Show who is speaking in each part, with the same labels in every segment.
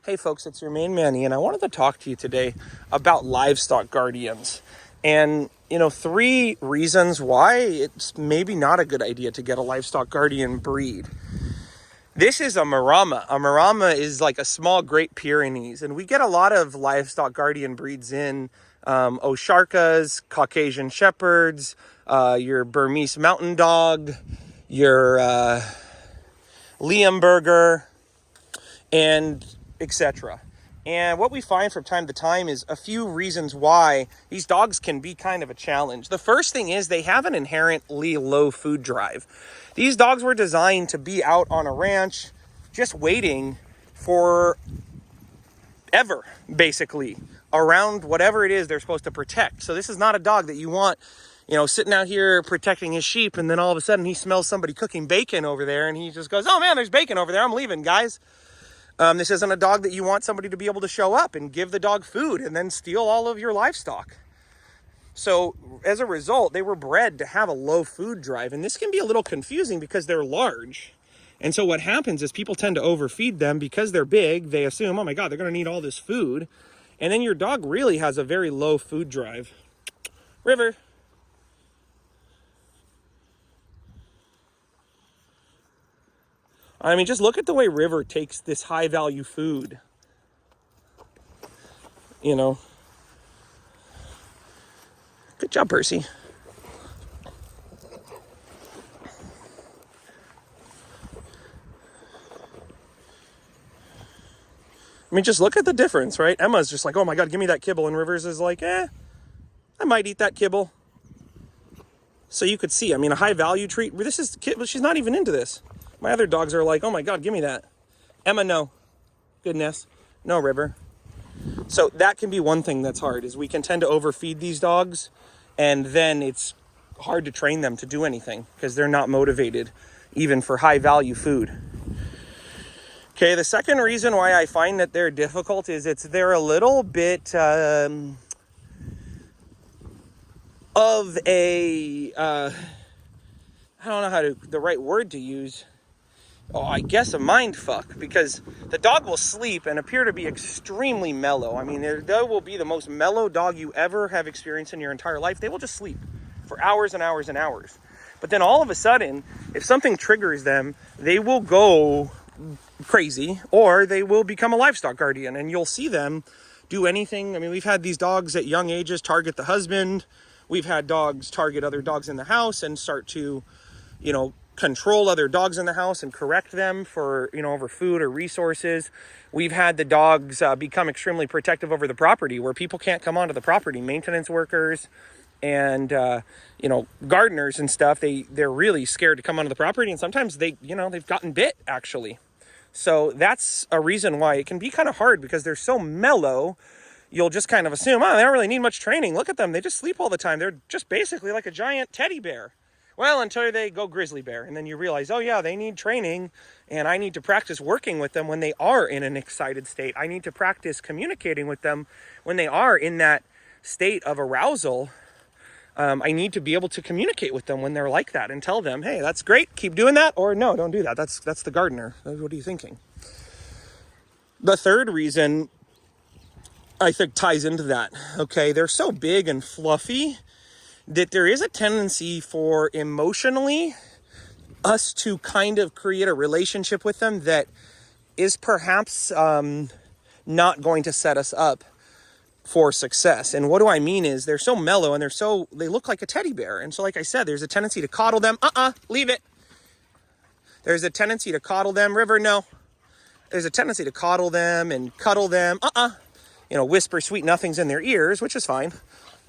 Speaker 1: Hey folks, it's your main Manny, and I wanted to talk to you today about livestock guardians. And, 3 reasons why it's maybe not a good idea to get a livestock guardian breed. This is a Maremma. A Maremma is like a small Great Pyrenees, and we get a lot of livestock guardian breeds in Osharkas, Caucasian Shepherds, your Burmese Mountain Dog, your Liamberger, and etc. And what we find from time to time is a few reasons why these dogs can be kind of a challenge. The first thing is they have an inherently low food drive. These dogs were designed to be out on a ranch just waiting for ever, basically, around whatever it is they're supposed to protect. So this is not a dog that you want, sitting out here protecting his sheep, and then all of a sudden he smells somebody cooking bacon over there, and he just goes, oh man, there's bacon over there, I'm leaving, guys. This isn't a dog that you want somebody to be able to show up and give the dog food and then steal all of your livestock. So as a result, they were bred to have a low food drive. And this can be a little confusing because they're large. And so what happens is people tend to overfeed them because they're big. They assume, oh my God, they're going to need all this food. And then your dog really has a very low food drive. River. I mean, just look at the way River takes this high-value food. Good job, Percy. I mean, just look at the difference, right? Emma's just like, oh my God, give me that kibble. And Rivers is like, I might eat that kibble. So you could see, I mean, a high-value treat. She's not even into this. My other dogs are like, oh my God, give me that. Emma, no. Goodness. No, River. So that can be one thing that's hard, is we can tend to overfeed these dogs, and then it's hard to train them to do anything because they're not motivated even for high value food. Okay, the second reason why I find that they're difficult is they're a little bit of a, I don't know the right word to use. I guess a mind fuck, because the dog will sleep and appear to be extremely mellow. I mean, they will be the most mellow dog you ever have experienced in your entire life. They will just sleep for hours and hours and hours. But then all of a sudden, if something triggers them, they will go crazy, or they will become a livestock guardian, and you'll see them do anything. I mean, we've had these dogs at young ages target the husband. We've had dogs target other dogs in the house and start to, control other dogs in the house and correct them for, over food or resources. We've had the dogs become extremely protective over the property, where people can't come onto the property. Maintenance workers and, gardeners and stuff, they're really scared to come onto the property. And sometimes they've gotten bit, actually. So that's a reason why it can be kind of hard, because they're so mellow. You'll just kind of assume, they don't really need much training. Look at them. They just sleep all the time. They're just basically like a giant teddy bear. Well, until they go grizzly bear, and then you realize, oh yeah, they need training, and I need to practice working with them when they are in an excited state. I need to practice communicating with them when they are in that state of arousal. I need to be able to communicate with them when they're like that and tell them, hey, that's great, keep doing that, or no, don't do that. That's the gardener. What are you thinking? The third reason I think ties into that. Okay, they're so big and fluffy that there is a tendency for emotionally us to kind of create a relationship with them that is perhaps not going to set us up for success. And what do I mean is they're so mellow and they look like a teddy bear. And so, like I said, there's a tendency to coddle them. Leave it. There's a tendency to coddle them. River, no. There's a tendency to coddle them and cuddle them. Whisper sweet nothings in their ears, which is fine.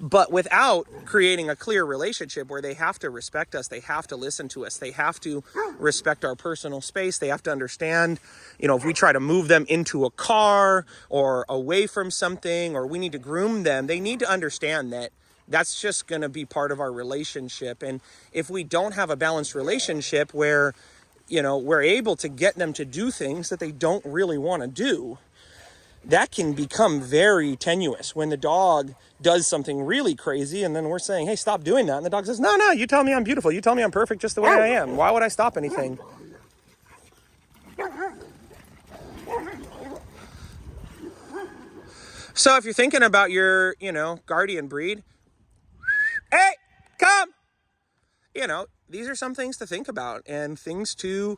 Speaker 1: But without creating a clear relationship where they have to respect us, they have to listen to us, they have to respect our personal space, they have to understand, if we try to move them into a car or away from something, or we need to groom them, they need to understand that that's just going to be part of our relationship. And if we don't have a balanced relationship where, we're able to get them to do things that they don't really want to do, that can become very tenuous when the dog does something really crazy, and then we're saying, hey, stop doing that. And the dog says, no, you tell me I'm beautiful. You tell me I'm perfect just the way I am. Why would I stop anything? So if you're thinking about your, guardian breed, hey, come! These are some things to think about and things to,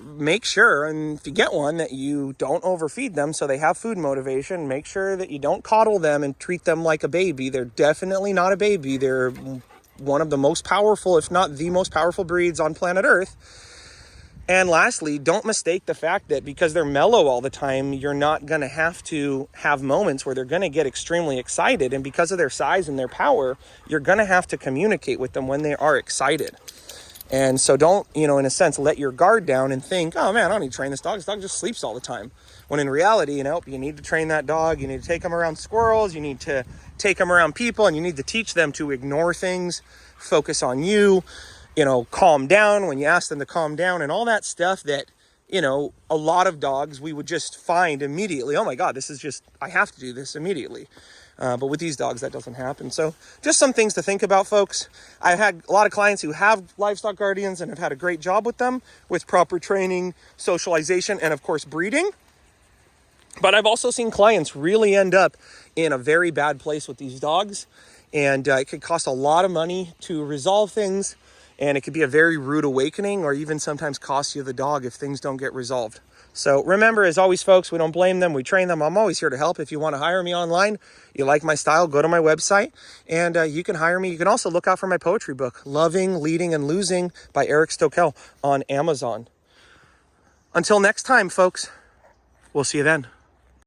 Speaker 1: make sure, and if you get one, that you don't overfeed them so they have food motivation. Make sure that you don't coddle them and treat them like a baby. They're definitely not a baby. They're one of the most powerful, if not the most powerful breeds on planet Earth. And lastly, don't mistake the fact that because they're mellow all the time, you're not going to have moments where they're going to get extremely excited. And because of their size and their power, you're going to have to communicate with them when they are excited. And so don't, in a sense, let your guard down and think, oh man, I don't need to train this dog. This dog just sleeps all the time. When in reality, you need to train that dog. You need to take them around squirrels. You need to take them around people, and you need to teach them to ignore things, focus on you, calm down when you ask them to calm down, and all that stuff that, a lot of dogs we would just find immediately. Oh my God, I have to do this immediately. But with these dogs, that doesn't happen. So just some things to think about, folks. I've had a lot of clients who have livestock guardians and have had a great job with them with proper training, socialization, and of course, breeding. But I've also seen clients really end up in a very bad place with these dogs. And it could cost a lot of money to resolve things. And it could be a very rude awakening, or even sometimes cost you the dog if things don't get resolved. So remember, as always, folks, we don't blame them. We train them. I'm always here to help. If you want to hire me online, you like my style, go to my website and you can hire me. You can also look out for my poetry book, Loving, Leading, and Losing by Eric Stokel on Amazon. Until next time, folks, we'll see you then.